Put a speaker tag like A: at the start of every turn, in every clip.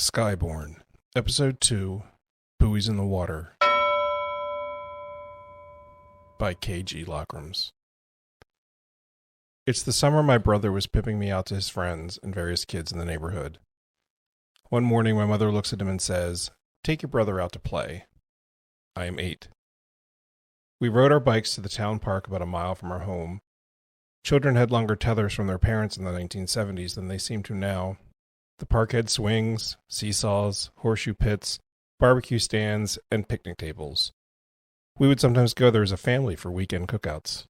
A: Skyborn, Episode 2, Buoys in the Water, by K.G. Lockrams. It's the summer my brother was pimping me out to his friends and various kids in the neighborhood. One morning my mother looks at him and says, "Take your brother out to play." I am 8. We rode our bikes to the town park about a mile from our home. Children had longer tethers from their parents in the 1970s than they seem to now. The park had swings, seesaws, horseshoe pits, barbecue stands, and picnic tables. We would sometimes go there as a family for weekend cookouts.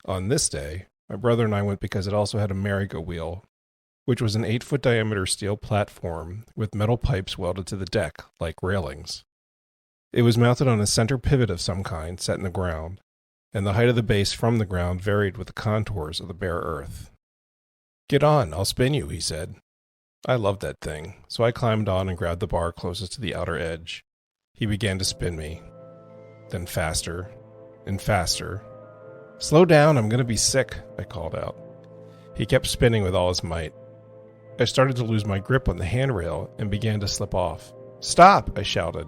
A: On this day, my brother and I went because it also had a merry-go-wheel, which was an 8-foot diameter steel platform with metal pipes welded to the deck, like railings. It was mounted on a center pivot of some kind set in the ground, and the height of the base from the ground varied with the contours of the bare earth. "Get on, I'll spin you," he said. I loved that thing, so I climbed on and grabbed the bar closest to the outer edge. He began to spin me. Then faster and faster. "Slow down, I'm going to be sick," I called out. He kept spinning with all his might. I started to lose my grip on the handrail and began to slip off. "Stop!" I shouted.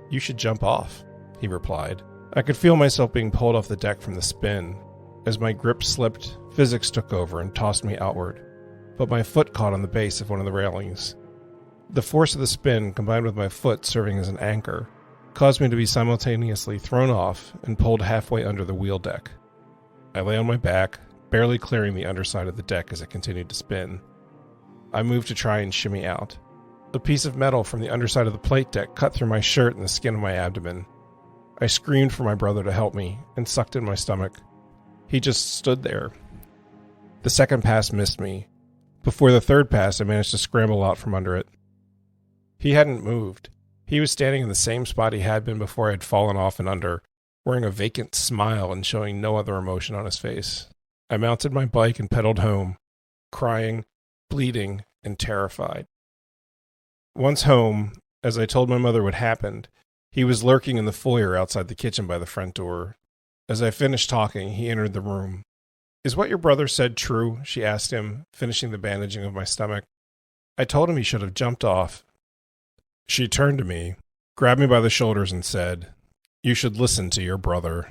A: "You should jump off," he replied. I could feel myself being pulled off the deck from the spin. As my grip slipped, physics took over and tossed me outward, but my foot caught on the base of one of the railings. The force of the spin, combined with my foot serving as an anchor, caused me to be simultaneously thrown off and pulled halfway under the wheel deck. I lay on my back, barely clearing the underside of the deck as it continued to spin. I moved to try and shimmy out. A piece of metal from the underside of the plate deck cut through my shirt and the skin of my abdomen. I screamed for my brother to help me and sucked in my stomach. He just stood there. The second pass missed me. Before the third pass, I managed to scramble out from under it. He hadn't moved. He was standing in the same spot he had been before I had fallen off and under, wearing a vacant smile and showing no other emotion on his face. I mounted my bike and pedaled home, crying, bleeding, and terrified. Once home, as I told my mother what happened, he was lurking in the foyer outside the kitchen by the front door. As I finished talking, he entered the room. "Is what your brother said true?" she asked him, finishing the bandaging of my stomach. I told him he should have jumped off. She turned to me, grabbed me by the shoulders, and said, "You should listen to your brother."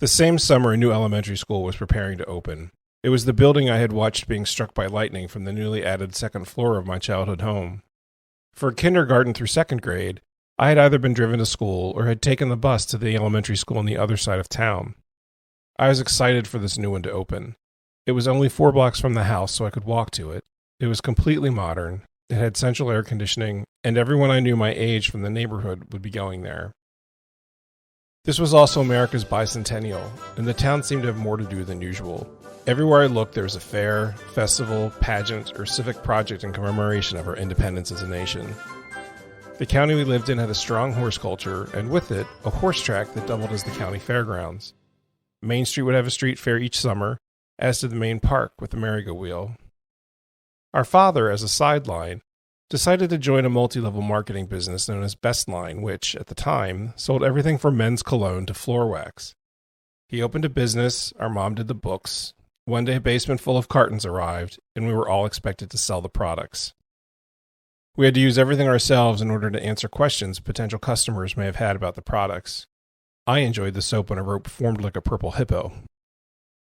A: The same summer, a new elementary school was preparing to open. It was the building I had watched being struck by lightning from the newly added second floor of my childhood home. For kindergarten through second grade, I had either been driven to school or had taken the bus to the elementary school on the other side of town. I was excited for this new one to open. It was only 4 blocks from the house, so I could walk to it. It was completely modern. It had central air conditioning, and everyone I knew my age from the neighborhood would be going there. This was also America's bicentennial, and the town seemed to have more to do than usual. Everywhere I looked, there was a fair, festival, pageant, or civic project in commemoration of our independence as a nation. The county we lived in had a strong horse culture, and with it, a horse track that doubled as the county fairgrounds. Main Street would have a street fair each summer, as did the main park with the merry-go-wheel. Our father, as a sideline, decided to join a multi-level marketing business known as Best Line, which, at the time, sold everything from men's cologne to floor wax. He opened a business, our mom did the books. One day a basement full of cartons arrived, and we were all expected to sell the products. We had to use everything ourselves in order to answer questions potential customers may have had about the products. I enjoyed the soap on a rope formed like a purple hippo.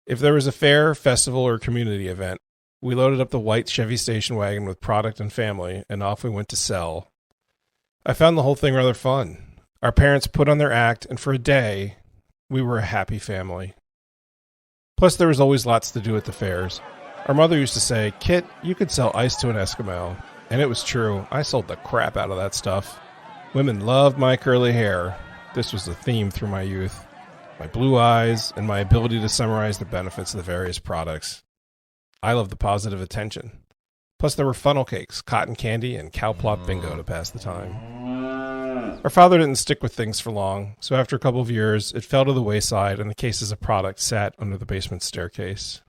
A: If there was a fair, festival, or community event, we loaded up the white Chevy station wagon with product and family, and off we went to sell. I found the whole thing rather fun. Our parents put on their act, and for a day, we were a happy family. Plus, there was always lots to do at the fairs. Our mother used to say, "Kit, you could sell ice to an Eskimo." And it was true. I sold the crap out of that stuff. Women loved my curly hair. This was the theme through my youth. My blue eyes, and my ability to summarize the benefits of the various products. I loved the positive attention. Plus there were funnel cakes, cotton candy, and cow plop bingo to pass the time. Our father didn't stick with things for long, so after a couple of years, it fell to the wayside and the cases of product sat under the basement staircase.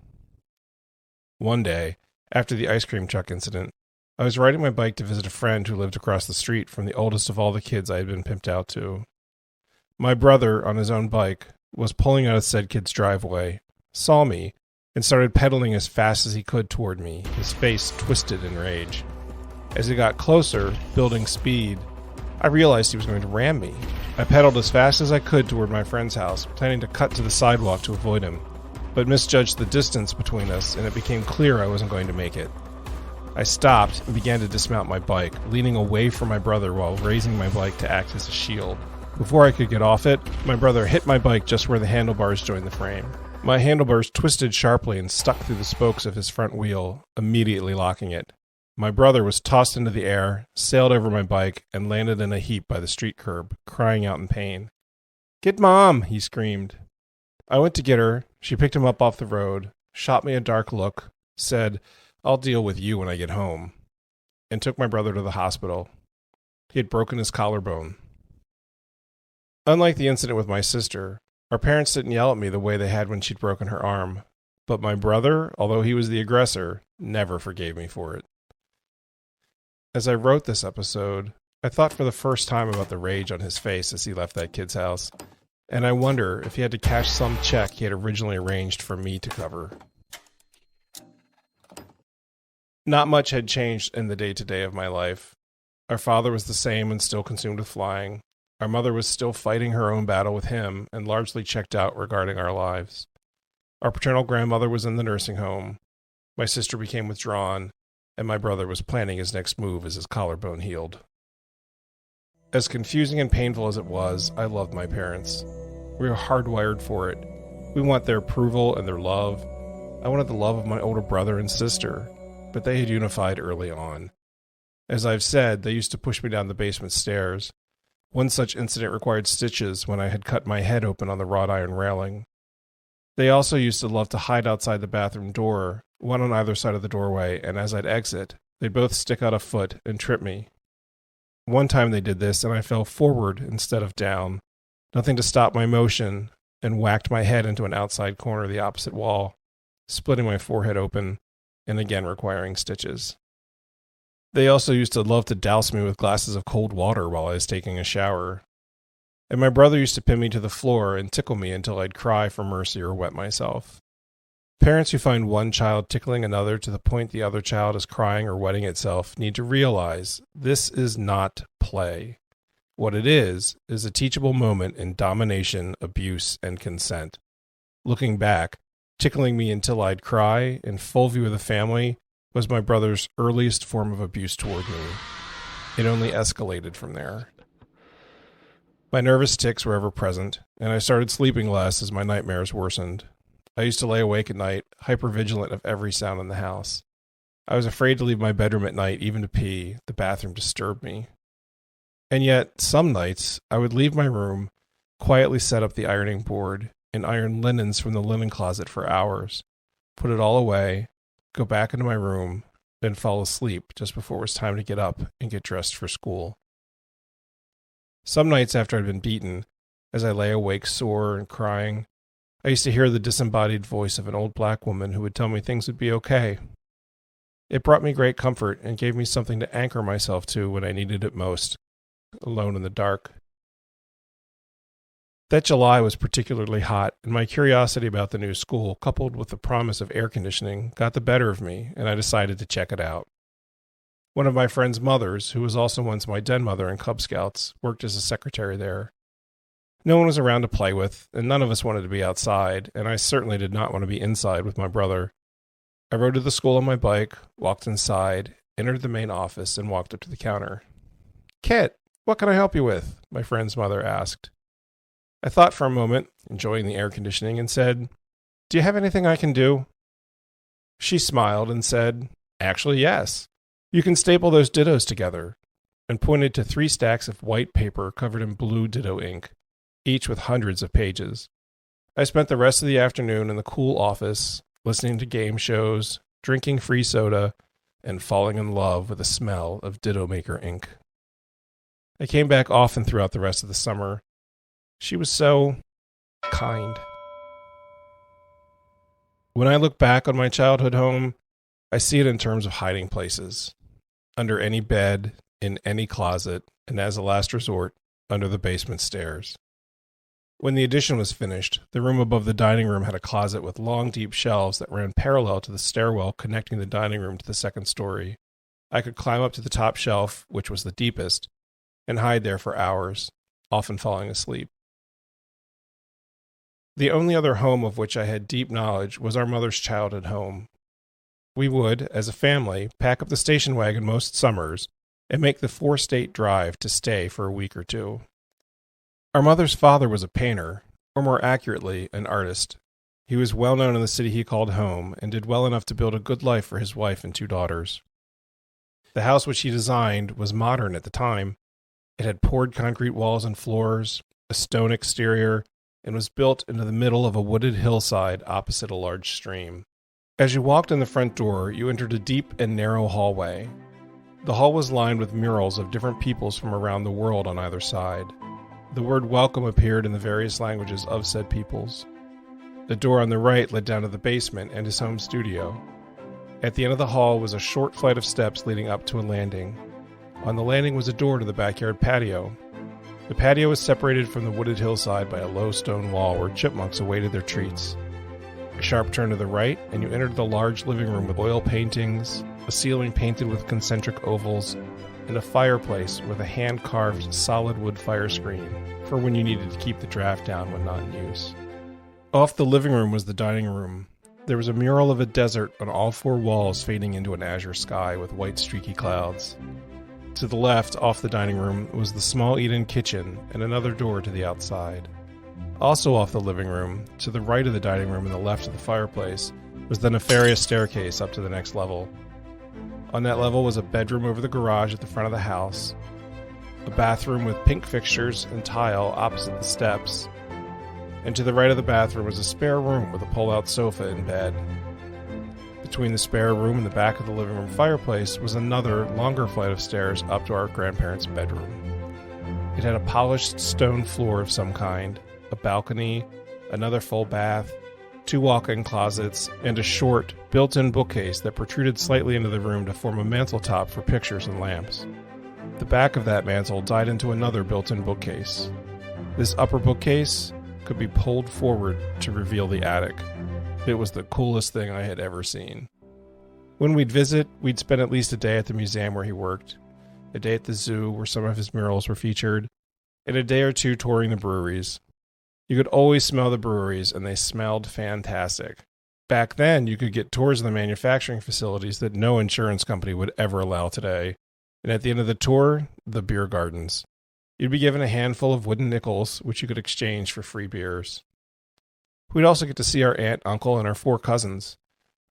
A: One day, after the ice cream truck incident, I was riding my bike to visit a friend who lived across the street from the oldest of all the kids I had been pimped out to. My brother, on his own bike, was pulling out of said kid's driveway, saw me, and started pedaling as fast as he could toward me, his face twisted in rage. As he got closer, building speed, I realized he was going to ram me. I pedaled as fast as I could toward my friend's house, planning to cut to the sidewalk to avoid him, but misjudged the distance between us, and it became clear I wasn't going to make it. I stopped and began to dismount my bike, leaning away from my brother while raising my bike to act as a shield. Before I could get off it, my brother hit my bike just where the handlebars joined the frame. My handlebars twisted sharply and stuck through the spokes of his front wheel, immediately locking it. My brother was tossed into the air, sailed over my bike, and landed in a heap by the street curb, crying out in pain. "Get Mom!" he screamed. I went to get her. She picked him up off the road, shot me a dark look, said, "I'll deal with you when I get home," and took my brother to the hospital. He had broken his collarbone. Unlike the incident with my sister, our parents didn't yell at me the way they had when she'd broken her arm, but my brother, although he was the aggressor, never forgave me for it. As I wrote this episode, I thought for the first time about the rage on his face as he left that kid's house, and I wonder if he had to cash some check he had originally arranged for me to cover. Not much had changed in the day-to-day of my life. Our father was the same and still consumed with flying. Our mother was still fighting her own battle with him and largely checked out regarding our lives. Our paternal grandmother was in the nursing home. My sister became withdrawn, and my brother was planning his next move as his collarbone healed. As confusing and painful as it was, I loved my parents. We were hardwired for it. We want their approval and their love. I wanted the love of my older brother and sister, but they had unified early on. As I've said, they used to push me down the basement stairs. One such incident required stitches when I had cut my head open on the wrought iron railing. They also used to love to hide outside the bathroom door, one on either side of the doorway, and as I'd exit, they'd both stick out a foot and trip me. One time they did this, and I fell forward instead of down, nothing to stop my motion, and whacked my head into an outside corner of the opposite wall, splitting my forehead open, and again requiring stitches. They also used to love to douse me with glasses of cold water while I was taking a shower. And my brother used to pin me to the floor and tickle me until I'd cry for mercy or wet myself. Parents who find one child tickling another to the point the other child is crying or wetting itself need to realize this is not play. What it is a teachable moment in domination, abuse, and consent. Looking back, tickling me until I'd cry, in full view of the family, was my brother's earliest form of abuse toward me. It only escalated from there. My nervous tics were ever present, and I started sleeping less as my nightmares worsened. I used to lay awake at night, hypervigilant of every sound in the house. I was afraid to leave my bedroom at night, even to pee. The bathroom disturbed me. And yet, some nights, I would leave my room, quietly set up the ironing board, and iron linens from the linen closet for hours, put it all away, go back into my room, then fall asleep just before it was time to get up and get dressed for school. Some nights after I'd been beaten, as I lay awake sore and crying, I used to hear the disembodied voice of an old black woman who would tell me things would be okay. It brought me great comfort and gave me something to anchor myself to when I needed it most, alone in the dark. That July was particularly hot, and my curiosity about the new school, coupled with the promise of air conditioning, got the better of me, and I decided to check it out. One of my friend's mothers, who was also once my den mother in Cub Scouts, worked as a secretary there. No one was around to play with, and none of us wanted to be outside, and I certainly did not want to be inside with my brother. I rode to the school on my bike, walked inside, entered the main office, and walked up to the counter. "Kit, what can I help you with?" my friend's mother asked. I thought for a moment, enjoying the air conditioning, and said, "Do you have anything I can do?" She smiled and said, "Actually, yes. You can staple those dittos together," and pointed to 3 stacks of white paper covered in blue ditto ink, each with hundreds of pages. I spent the rest of the afternoon in the cool office, listening to game shows, drinking free soda, and falling in love with the smell of ditto maker ink. I came back often throughout the rest of the summer. She was so kind. When I look back on my childhood home, I see it in terms of hiding places. Under any bed, in any closet, and as a last resort, under the basement stairs. When the addition was finished, the room above the dining room had a closet with long, deep shelves that ran parallel to the stairwell connecting the dining room to the second story. I could climb up to the top shelf, which was the deepest, and hide there for hours, often falling asleep. The only other home of which I had deep knowledge was our mother's childhood home. We would, as a family, pack up the station wagon most summers and make the 4-state drive to stay for a week or two. Our mother's father was a painter, or more accurately, an artist. He was well known in the city he called home and did well enough to build a good life for his wife and 2 daughters. The house which he designed was modern at the time. It had poured concrete walls and floors, a stone exterior, and was built into the middle of a wooded hillside opposite a large stream. As you walked in the front door, you entered a deep and narrow hallway. The hall was lined with murals of different peoples from around the world on either side. The word welcome appeared in the various languages of said peoples. The door on the right led down to the basement and his home studio. At the end of the hall was a short flight of steps leading up to a landing. On the landing was a door to the backyard patio. The patio was separated from the wooded hillside by a low stone wall where chipmunks awaited their treats. A sharp turn to the right, and you entered the large living room with oil paintings, a ceiling painted with concentric ovals, and a fireplace with a hand-carved solid wood fire screen for when you needed to keep the draft down when not in use. Off the living room was the dining room. There was a mural of a desert on all 4 walls fading into an azure sky with white streaky clouds. To the left, off the dining room, was the small eat-in kitchen and another door to the outside. Also off the living room, to the right of the dining room and the left of the fireplace, was the nefarious staircase up to the next level. On that level was a bedroom over the garage at the front of the house, a bathroom with pink fixtures and tile opposite the steps, and to the right of the bathroom was a spare room with a pull-out sofa and bed. Between the spare room and the back of the living room fireplace was another, longer flight of stairs up to our grandparents' bedroom. It had a polished stone floor of some kind, a balcony, another full bath, 2 walk-in closets, and a short, built-in bookcase that protruded slightly into the room to form a mantel-top for pictures and lamps. The back of that mantel died into another built-in bookcase. This upper bookcase could be pulled forward to reveal the attic. It was the coolest thing I had ever seen. When we'd visit, we'd spend at least a day at the museum where he worked, a day at the zoo where some of his murals were featured, and a day or 2 touring the breweries. You could always smell the breweries, and they smelled fantastic. Back then, you could get tours of the manufacturing facilities that no insurance company would ever allow today. And at the end of the tour, the beer gardens. You'd be given a handful of wooden nickels, which you could exchange for free beers. We'd also get to see our aunt, uncle, and our 4 cousins.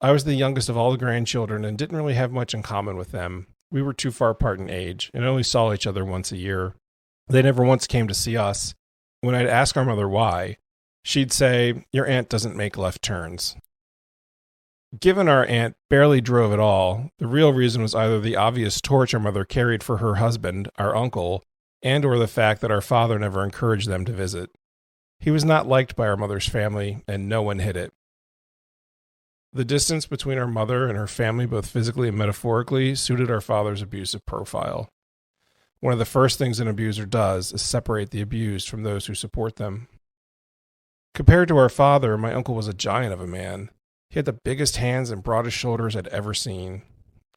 A: I was the youngest of all the grandchildren and didn't really have much in common with them. We were too far apart in age and only saw each other once a year. They never once came to see us. When I'd ask our mother why, she'd say, "Your aunt doesn't make left turns." Given our aunt barely drove at all, the real reason was either the obvious torch our mother carried for her husband, our uncle, and or the fact that our father never encouraged them to visit. He was not liked by our mother's family, and no one hid it. The distance between our mother and her family, both physically and metaphorically, suited our father's abusive profile. One of the first things an abuser does is separate the abused from those who support them. Compared to our father, my uncle was a giant of a man. He had the biggest hands and broadest shoulders I'd ever seen.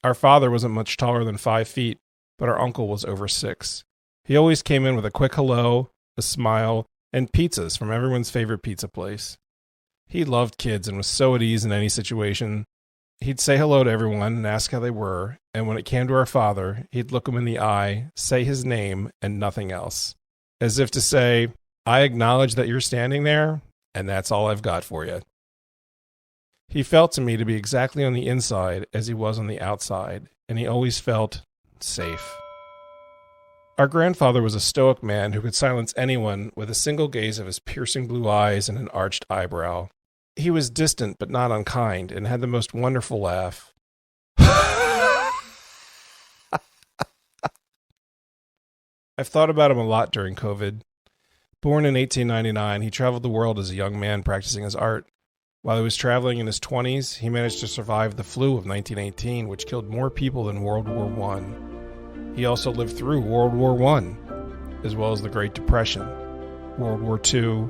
A: Our father wasn't much taller than 5 feet, but our uncle was over 6. He always came in with a quick hello, a smile, and pizzas from everyone's favorite pizza place. He loved kids and was so at ease in any situation. He'd say hello to everyone and ask how they were, and when it came to our father, he'd look him in the eye, say his name, and nothing else. As if to say, "I acknowledge that you're standing there, and that's all I've got for you." He felt to me to be exactly on the inside as he was on the outside, and he always felt safe. Our grandfather was a stoic man who could silence anyone with a single gaze of his piercing blue eyes and an arched eyebrow. He was distant but not unkind and had the most wonderful laugh. I've thought about him a lot during COVID. Born in 1899, he traveled the world as a young man practicing his art. While he was traveling in his 20s, he managed to survive the flu of 1918, which killed more people than World War I. He also lived through World War I, as well as the Great Depression. World War II,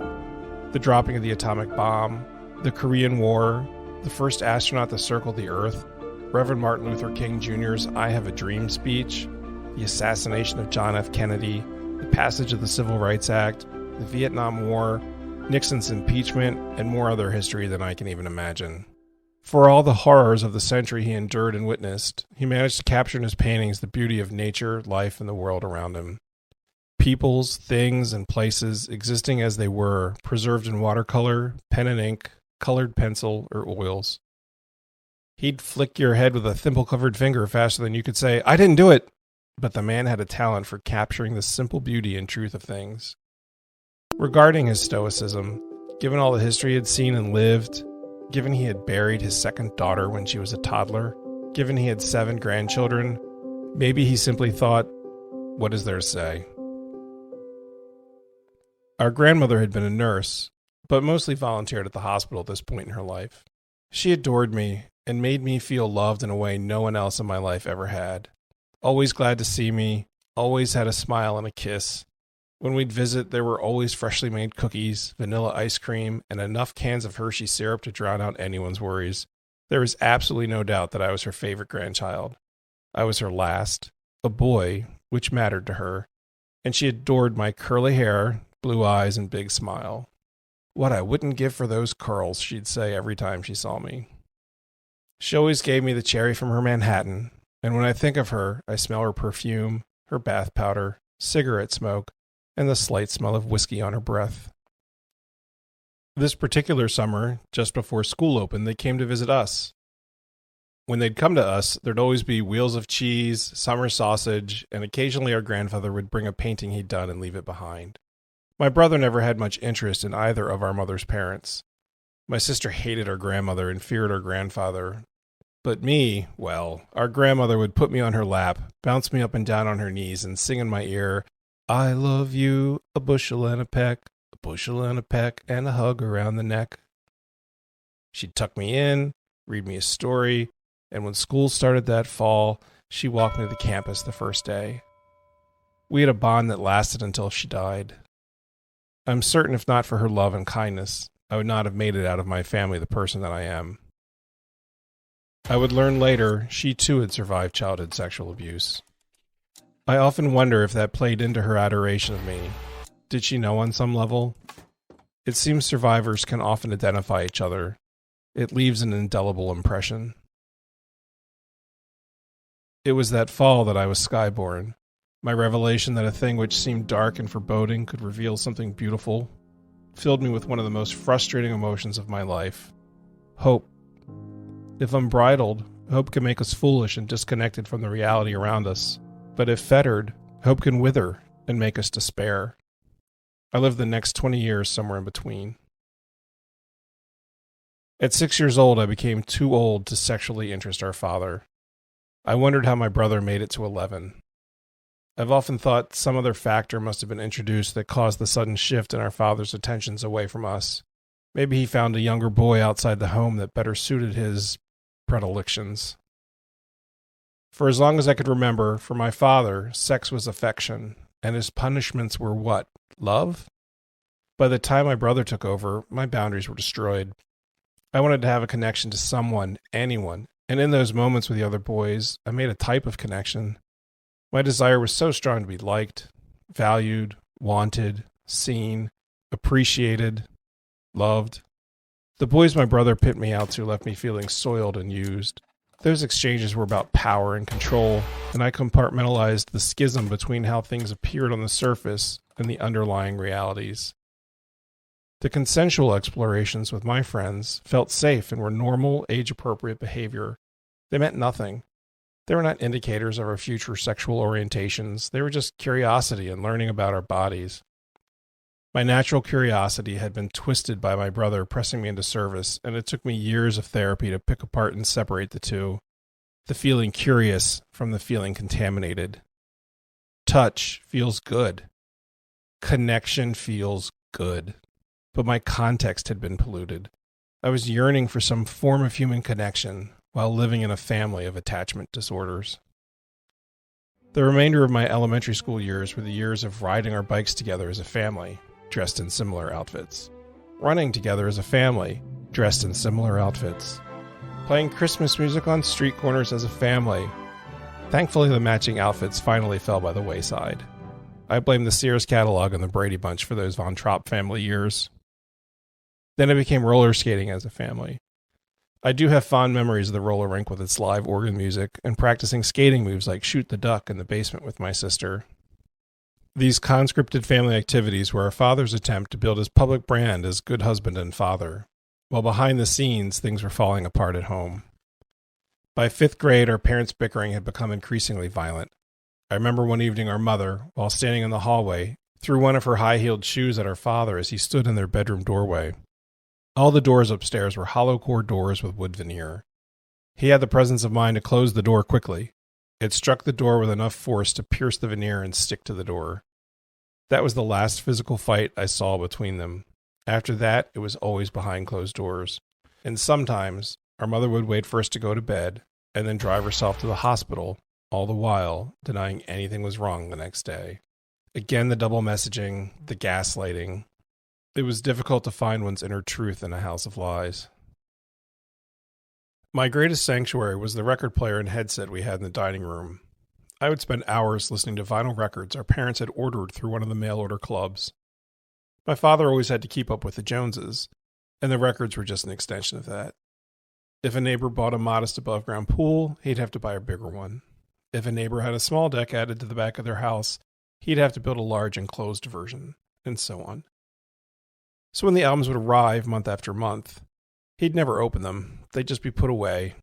A: the dropping of the atomic bomb, the Korean War, the first astronaut to circle the Earth, Reverend Martin Luther King Jr.'s I Have a Dream speech, the assassination of John F. Kennedy, the passage of the Civil Rights Act, the Vietnam War, Nixon's impeachment, and more other history than I can even imagine. For all the horrors of the century he endured and witnessed, he managed to capture in his paintings the beauty of nature, life, and the world around him. Peoples, things, and places existing as they were, preserved in watercolor, pen and ink, colored pencil, or oils. He'd flick your head with a thimble-covered finger faster than you could say, "I didn't do it!" But the man had a talent for capturing the simple beauty and truth of things. Regarding his stoicism, given all the history he had seen and lived, given he had buried his second daughter when she was a toddler, given he had 7 grandchildren, maybe he simply thought, what is there to say? Our grandmother had been a nurse, but mostly volunteered at the hospital at this point in her life. She adored me and made me feel loved in a way no one else in my life ever had. Always glad to see me, always had a smile and a kiss. When we'd visit, there were always freshly made cookies, vanilla ice cream, and enough cans of Hershey syrup to drown out anyone's worries. There was absolutely no doubt that I was her favorite grandchild. I was her last, a boy, which mattered to her, and she adored my curly hair, blue eyes, and big smile. What I wouldn't give for those curls, she'd say every time she saw me. She always gave me the cherry from her Manhattan, and when I think of her, I smell her perfume, her bath powder, cigarette smoke, and the slight smell of whiskey on her breath. This particular summer, just before school opened, they came to visit us. When they'd come to us, there'd always be wheels of cheese, summer sausage, and occasionally our grandfather would bring a painting he'd done and leave it behind. My brother never had much interest in either of our mother's parents. My sister hated our grandmother and feared our grandfather. But me, well, our grandmother would put me on her lap, bounce me up and down on her knees, and sing in my ear, "I love you, a bushel and a peck, a bushel and a peck, and a hug around the neck." She'd tuck me in, read me a story, and when school started that fall, she walked me to the campus the first day. We had a bond that lasted until she died. I'm certain if not for her love and kindness, I would not have made it out of my family the person that I am. I would learn later she too had survived childhood sexual abuse. I often wonder if that played into her adoration of me. Did she know on some level? It seems survivors can often identify each other. It leaves an indelible impression. It was that fall that I was skyborn. My revelation that a thing which seemed dark and foreboding could reveal something beautiful filled me with one of the most frustrating emotions of my life. Hope. If unbridled, hope can make us foolish and disconnected from the reality around us. But if fettered, hope can wither and make us despair. I lived the next 20 years somewhere in between. At 6 years old, I became too old to sexually interest our father. I wondered how my brother made it to 11. I've often thought some other factor must have been introduced that caused the sudden shift in our father's attentions away from us. Maybe he found a younger boy outside the home that better suited his predilections. For as long as I could remember, for my father, sex was affection, and his punishments were what? Love? By the time my brother took over, my boundaries were destroyed. I wanted to have a connection to someone, anyone, and in those moments with the other boys, I made a type of connection. My desire was so strong to be liked, valued, wanted, seen, appreciated, loved. The boys my brother picked me out to left me feeling soiled and used. Those exchanges were about power and control, and I compartmentalized the schism between how things appeared on the surface and the underlying realities. The consensual explorations with my friends felt safe and were normal, age-appropriate behavior. They meant nothing. They were not indicators of our future sexual orientations. They were just curiosity and learning about our bodies. My natural curiosity had been twisted by my brother pressing me into service, and it took me years of therapy to pick apart and separate the two. The feeling curious from the feeling contaminated. Touch feels good. Connection feels good. But my context had been polluted. I was yearning for some form of human connection while living in a family of attachment disorders. The remainder of my elementary school years were the years of riding our bikes together as a family. dressed in similar outfits. Running together as a family, dressed in similar outfits. Playing Christmas music on street corners as a family. Thankfully, the matching outfits finally fell by the wayside. I blame the Sears catalog and the Brady Bunch for those Von Trapp family years. Then it became roller skating as a family. I do have fond memories of the roller rink with its live organ music and practicing skating moves like shoot the duck in the basement with my sister. These conscripted family activities were our father's attempt to build his public brand as good husband and father, while behind the scenes things were falling apart at home. By 5th grade, our parents' bickering had become increasingly violent. I remember one evening our mother, while standing in the hallway, threw one of her high-heeled shoes at our father as he stood in their bedroom doorway. All the doors upstairs were hollow-core doors with wood veneer. He had the presence of mind to close the door quickly. It struck the door with enough force to pierce the veneer and stick to the door. That was the last physical fight I saw between them. After that, it was always behind closed doors. And sometimes, our mother would wait for us to go to bed, and then drive herself to the hospital, all the while denying anything was wrong the next day. Again, the double messaging, the gaslighting. It was difficult to find one's inner truth in a house of lies. My greatest sanctuary was the record player and headset we had in the dining room. I would spend hours listening to vinyl records our parents had ordered through one of the mail-order clubs. My father always had to keep up with the Joneses, and the records were just an extension of that. If a neighbor bought a modest above-ground pool, he'd have to buy a bigger one. If a neighbor had a small deck added to the back of their house, he'd have to build a large enclosed version, and so on. So when the albums would arrive month after month, he'd never open them. They'd just be put away.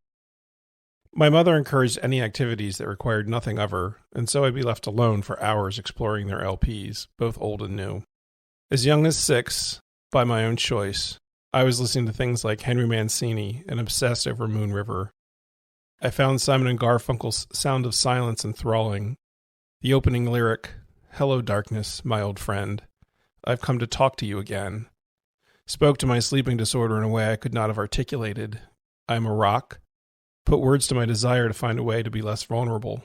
A: My mother encouraged any activities that required nothing of her, and so I'd be left alone for hours exploring their LPs, both old and new. As young as 6, by my own choice, I was listening to things like Henry Mancini and obsessed over Moon River. I found Simon and Garfunkel's Sound of Silence enthralling. The opening lyric, "Hello darkness, my old friend. I've come to talk to you again," spoke to my sleeping disorder in a way I could not have articulated. I'm a rock. Put words to my desire to find a way to be less vulnerable.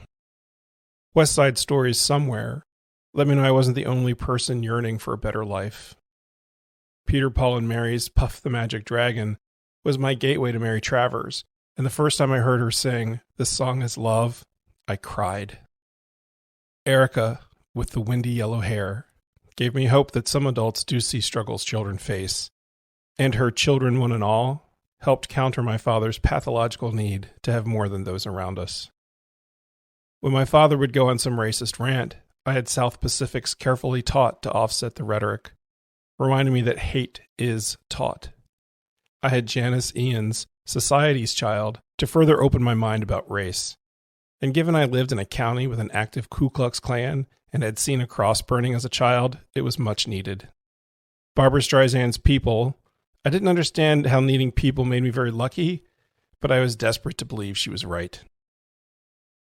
A: West Side Stories somewhere let me know I wasn't the only person yearning for a better life. Peter, Paul, and Mary's Puff the Magic Dragon was my gateway to Mary Travers, and the first time I heard her sing "This Song Is Love," I cried. Erica, with the windy yellow hair, gave me hope that some adults do see struggles children face, and her "Children One and All" helped counter my father's pathological need to have more than those around us. When my father would go on some racist rant, I had South Pacific's Carefully Taught to offset the rhetoric, reminding me that hate is taught. I had Janice Ian's Society's Child to further open my mind about race. And given I lived in a county with an active Ku Klux Klan and had seen a cross burning as a child, it was much needed. Barbra Streisand's People. I didn't understand how needing people made me very lucky, but I was desperate to believe she was right.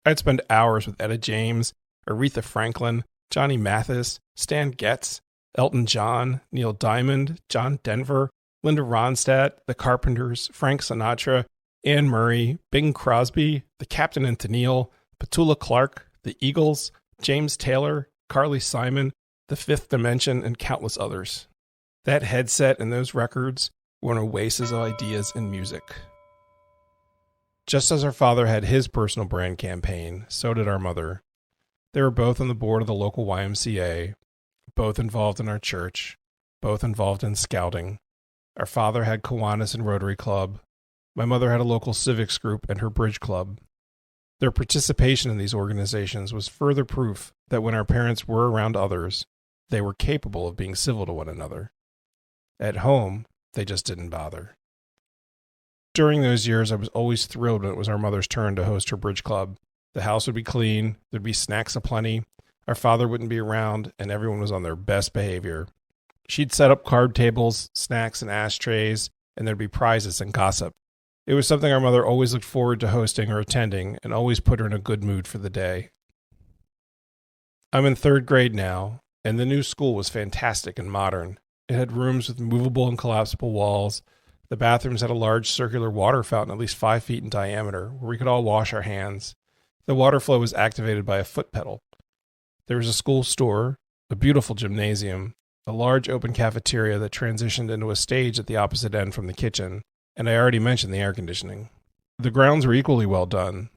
A: I'd spend hours with Etta James, Aretha Franklin, Johnny Mathis, Stan Getz, Elton John, Neil Diamond, John Denver, Linda Ronstadt, The Carpenters, Frank Sinatra, Anne Murray, Bing Crosby, The Captain and Tennille, Petula Clark, The Eagles, James Taylor, Carly Simon, The Fifth Dimension, and countless others. That headset and those records were an oasis of ideas and music. Just as our father had his personal brand campaign, so did our mother. They were both on the board of the local YMCA, both involved in our church, both involved in scouting. Our father had Kiwanis and Rotary Club. My mother had a local civics group and her bridge club. Their participation in these organizations was further proof that when our parents were around others, they were capable of being civil to one another. At home, they just didn't bother. During those years, I was always thrilled when it was our mother's turn to host her bridge club. The house would be clean, there'd be snacks aplenty, our father wouldn't be around, and everyone was on their best behavior. She'd set up card tables, snacks, and ashtrays, and there'd be prizes and gossip. It was something our mother always looked forward to hosting or attending, and always put her in a good mood for the day. I'm in 3rd grade now, and the new school was fantastic and modern. It had rooms with movable and collapsible walls. The bathrooms had a large circular water fountain at least 5 feet in diameter, where we could all wash our hands. The water flow was activated by a foot pedal. There was a school store, a beautiful gymnasium, a large open cafeteria that transitioned into a stage at the opposite end from the kitchen, and I already mentioned the air conditioning. The grounds were equally well done.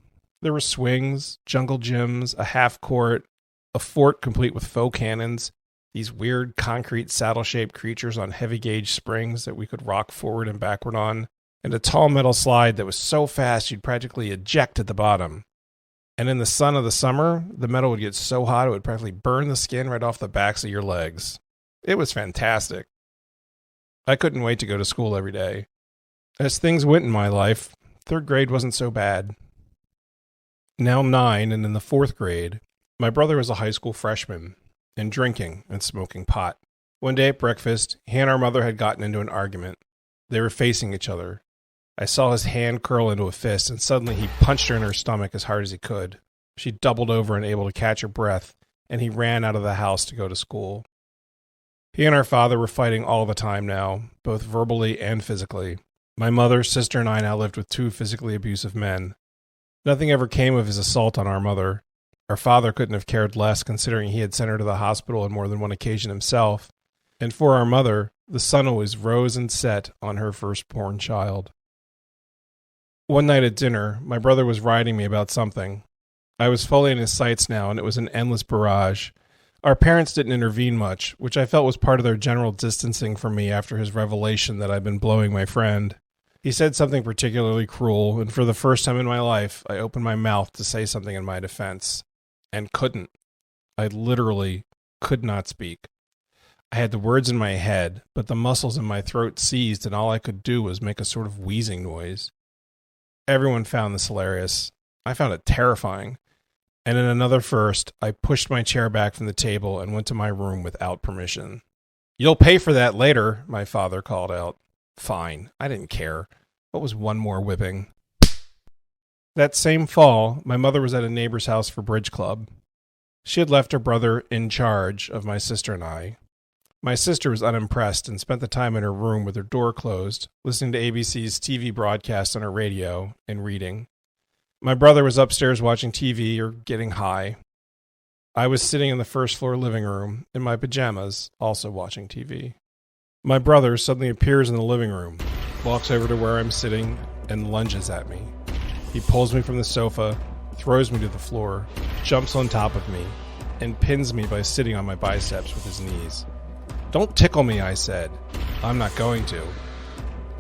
A: There were swings, jungle gyms, a half court, a fort complete with faux cannons, these weird concrete saddle-shaped creatures on heavy-gauge springs that we could rock forward and backward on, and a tall metal slide that was so fast you'd practically eject at the bottom. And in the sun of the summer, the metal would get so hot it would practically burn the skin right off the backs of your legs. It was fantastic. I couldn't wait to go to school every day. As things went in my life, 3rd grade wasn't so bad. Now 9 and in the 4th grade, my brother was a high school freshman and drinking and smoking pot. One day at breakfast, he and our mother had gotten into an argument. They were facing each other. I saw his hand curl into a fist, and suddenly he punched her in her stomach as hard as he could. She doubled over and able to catch her breath, and he ran out of the house to go to school. He and our father were fighting all the time now, both verbally and physically. My mother, sister, and I now lived with 2 physically abusive men. Nothing ever came of his assault on our mother. Our father couldn't have cared less, considering he had sent her to the hospital on more than one occasion himself. And for our mother, the sun always rose and set on her firstborn child. One night at dinner, my brother was writing me about something. I was fully in his sights now, and it was an endless barrage. Our parents didn't intervene much, which I felt was part of their general distancing from me after his revelation that I'd been blowing my friend. He said something particularly cruel, and for the first time in my life, I opened my mouth to say something in my defense. And couldn't. I literally could not speak. I had the words in my head, but the muscles in my throat seized, and all I could do was make a sort of wheezing noise. Everyone found this hilarious. I found it terrifying. And in another first, I pushed my chair back from the table and went to my room without permission. "You'll pay for that later," my father called out. Fine, I didn't care. What was one more whipping? That same fall, my mother was at a neighbor's house for bridge club. She had left her brother in charge of my sister and I. My sister was unimpressed and spent the time in her room with her door closed, listening to ABC's TV broadcast on her radio and reading. My brother was upstairs watching TV or getting high. I was sitting in the first floor living room in my pajamas, also watching TV. My brother suddenly appears in the living room, walks over to where I'm sitting, and lunges at me. He pulls me from the sofa, throws me to the floor, jumps on top of me, and pins me by sitting on my biceps with his knees. "Don't tickle me," I said. "I'm not going to."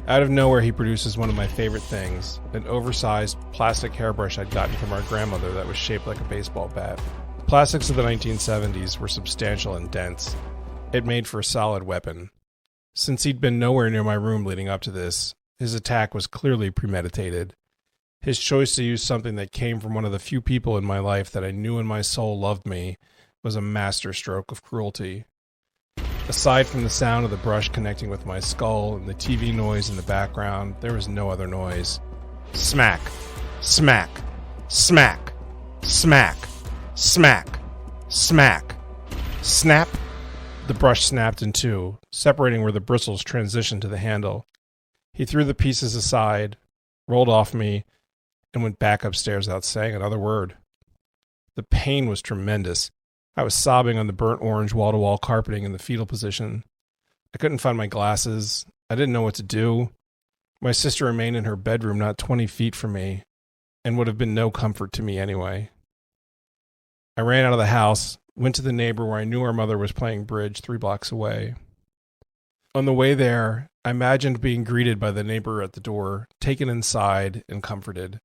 A: Out of nowhere, he produces one of my favorite things, an oversized plastic hairbrush I'd gotten from our grandmother that was shaped like a baseball bat. Plastics of the 1970s were substantial and dense. It made for a solid weapon. Since he'd been nowhere near my room leading up to this, his attack was clearly premeditated. His choice to use something that came from one of the few people in my life that I knew in my soul loved me was a masterstroke of cruelty. Aside from the sound of the brush connecting with my skull and the TV noise in the background, there was no other noise. Smack, smack, smack, smack, smack, smack, snap. The brush snapped in two, separating where the bristles transitioned to the handle. He threw the pieces aside, rolled off me, and went back upstairs without saying another word. The pain was tremendous. I was sobbing on the burnt orange wall-to-wall carpeting in the fetal position. I couldn't find my glasses. I didn't know what to do. My sister remained in her bedroom not 20 feet from me, and would have been no comfort to me anyway. I ran out of the house, went to the neighbor where I knew our mother was playing bridge 3 blocks away. On the way there, I imagined being greeted by the neighbor at the door, taken inside, and comforted.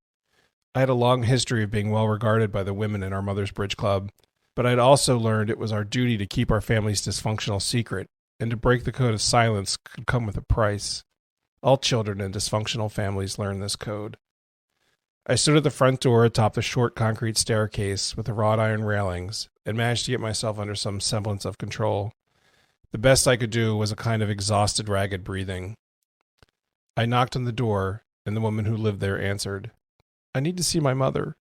A: I had a long history of being well regarded by the women in our mother's bridge club, but I'd also learned it was our duty to keep our family's dysfunctional secret, and to break the code of silence could come with a price. All children in dysfunctional families learn this code. I stood at the front door atop the short concrete staircase with the wrought iron railings, and managed to get myself under some semblance of control. The best I could do was a kind of exhausted, ragged breathing. I knocked on the door, and the woman who lived there answered. "I need to see my mother."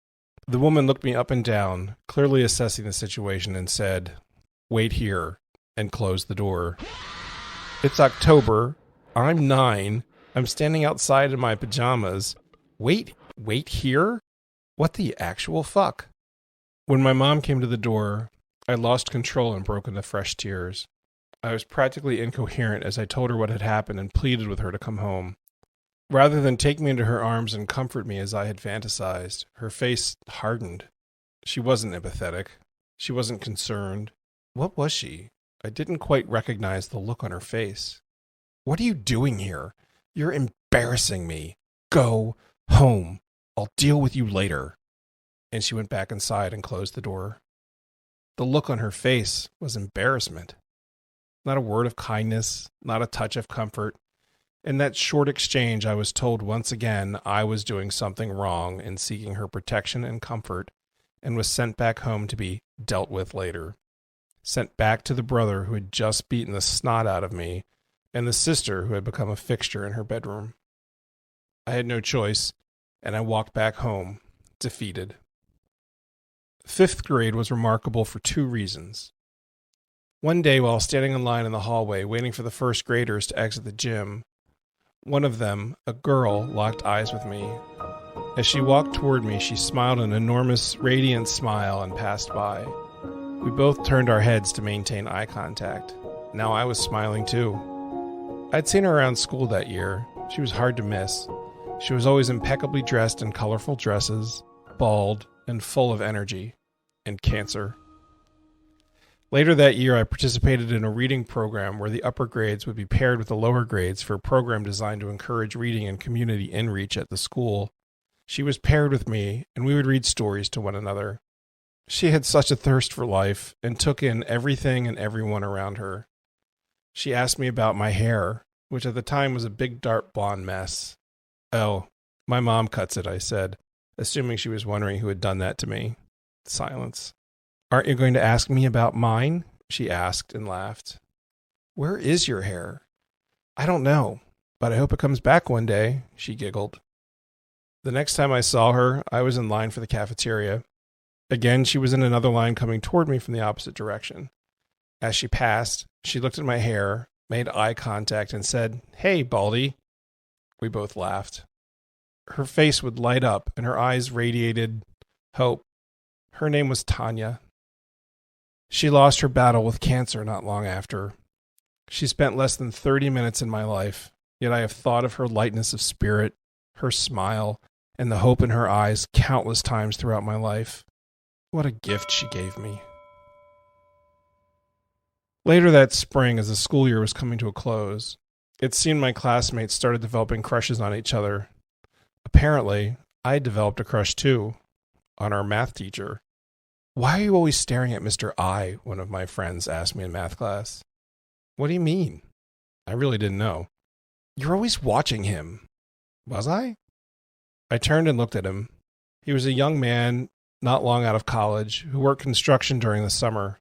A: The woman looked me up and down, clearly assessing the situation, and said, "Wait here," and closed the door. It's October. I'm 9. I'm standing outside in my pajamas. Wait here? What the actual fuck? When my mom came to the door, I lost control and broke into fresh tears. I was practically incoherent as I told her what had happened and pleaded with her to come home. Rather than take me into her arms and comfort me as I had fantasized, her face hardened. She wasn't empathetic. She wasn't concerned. What was she? I didn't quite recognize the look on her face. What are you doing here? You're embarrassing me. Go home. I'll deal with you later. And she went back inside and closed the door. The look on her face was embarrassment. Not a word of kindness, not a touch of comfort. In that short exchange, I was told once again I was doing something wrong in seeking her protection and comfort, and was sent back home to be dealt with later. Sent back to the brother who had just beaten the snot out of me, and the sister who had become a fixture in her bedroom. I had no choice, and I walked back home, defeated. 5th grade was remarkable for 2 reasons. One day, while standing in line in the hallway waiting for the first graders to exit the gym, one of them, a girl, locked eyes with me. As she walked toward me, she smiled an enormous, radiant smile and passed by. We both turned our heads to maintain eye contact. Now I was smiling too. I'd seen her around school that year. She was hard to miss. She was always impeccably dressed in colorful dresses, bald, and full of energy. And cancer. Later that year, I participated in a reading program where the upper grades would be paired with the lower grades for a program designed to encourage reading and community inreach at the school. She was paired with me, and we would read stories to one another. She had such a thirst for life and took in everything and everyone around her. She asked me about my hair, which at the time was a big dark blonde mess. Oh, my mom cuts it, I said, assuming she was wondering who had done that to me. Silence. Aren't you going to ask me about mine? She asked and laughed. Where is your hair? I don't know, but I hope it comes back one day, she giggled. The next time I saw her, I was in line for the cafeteria. Again, she was in another line coming toward me from the opposite direction. As she passed, she looked at my hair, made eye contact, and said, "Hey, Baldy." We both laughed. Her face would light up, and her eyes radiated hope. Her name was Tanya. She lost her battle with cancer not long after. She spent less than 30 minutes in my life, yet I have thought of her lightness of spirit, her smile, and the hope in her eyes countless times throughout my life. What a gift she gave me. Later that spring, as the school year was coming to a close, it seemed my classmates started developing crushes on each other. Apparently, I had developed a crush too, on our math teacher. "Why are you always staring at Mr. I?" one of my friends asked me in math class. "What do you mean?" I really didn't know. "You're always watching him." Was I? I turned and looked at him. He was a young man, not long out of college, who worked construction during the summer.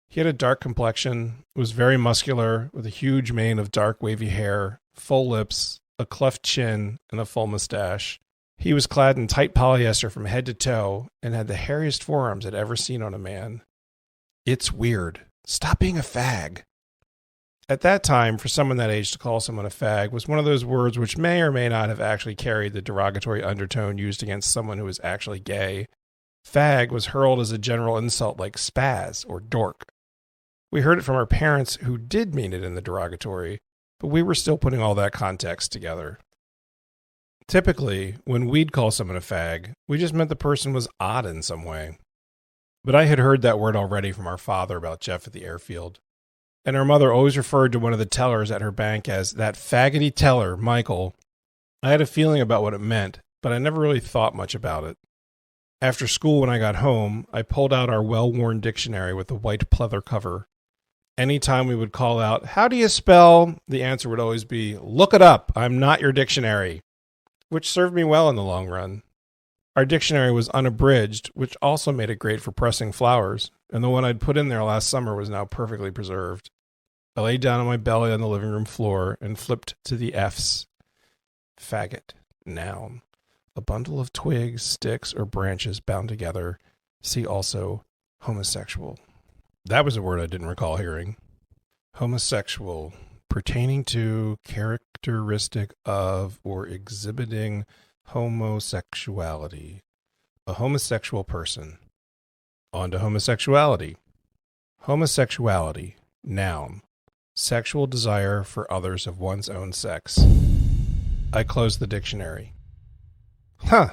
A: He had a dark complexion, was very muscular, with a huge mane of dark wavy hair, full lips, a cleft chin, and a full mustache. He was clad in tight polyester from head to toe and had the hairiest forearms I'd ever seen on a man. "It's weird. Stop being a fag." At that time, for someone that age to call someone a fag was one of those words which may or may not have actually carried the derogatory undertone used against someone who was actually gay. Fag was hurled as a general insult like spaz or dork. We heard it from our parents who did mean it in the derogatory, but we were still putting all that context together. Typically, when we'd call someone a fag, we just meant the person was odd in some way. But I had heard that word already from our father about Jeff at the airfield. And our mother always referred to one of the tellers at her bank as that faggoty teller, Michael. I had a feeling about what it meant, but I never really thought much about it. After school, when I got home, I pulled out our well-worn dictionary with the white pleather cover. Any time we would call out, "How do you spell?" the answer would always be, "Look it up. I'm not your dictionary," which served me well in the long run. Our dictionary was unabridged, which also made it great for pressing flowers, and the one I'd put in there last summer was now perfectly preserved. I lay down on my belly on the living room floor and flipped to the F's. Faggot, noun. A bundle of twigs, sticks, or branches bound together. See also homosexual. That was a word I didn't recall hearing. Homosexual, pertaining to, characteristic of, or exhibiting homosexuality. A homosexual person. On to homosexuality. Homosexuality, noun. Sexual desire for others of one's own sex. I close the dictionary. Huh.